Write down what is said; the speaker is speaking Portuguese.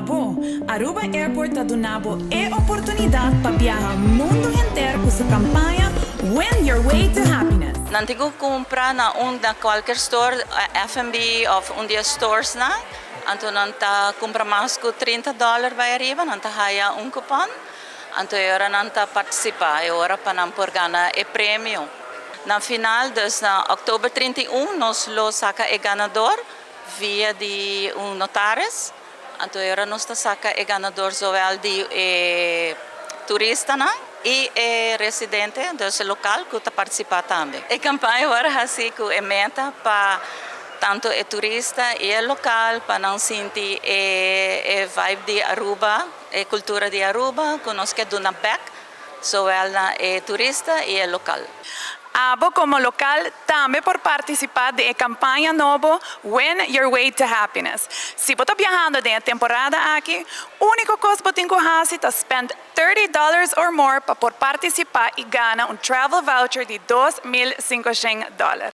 Abo, Aruba Airport Authority N.V é oportunidade para viajar mundo inteiro com sua campanha Win Your Way to Happiness. Nantigo compra na qualquer store, F&B of dia stores na, anto nanta compra mais que $30 vai arriba, nanta haya cupom, anto ora nanta participa, ora para não por ganhar prêmio. Na final, na outubro 31, nós lo saca ganador via de notários. Então, agora nós saca ganador zowel de turista e residente do local que participa também. A campanha agora assim que é meta para tanto o turista e o local para não sentir a vibe de Aruba, a cultura de Aruba, que nós quer dar back, zowel na turista e o local. Abo como local também por participar da campanha nobo Win Your Way to Happiness. Se você está viajando na temporada aqui, a única coisa que você tem que fazer é spend $30 or more para participar e ganhar travel voucher de $2,500.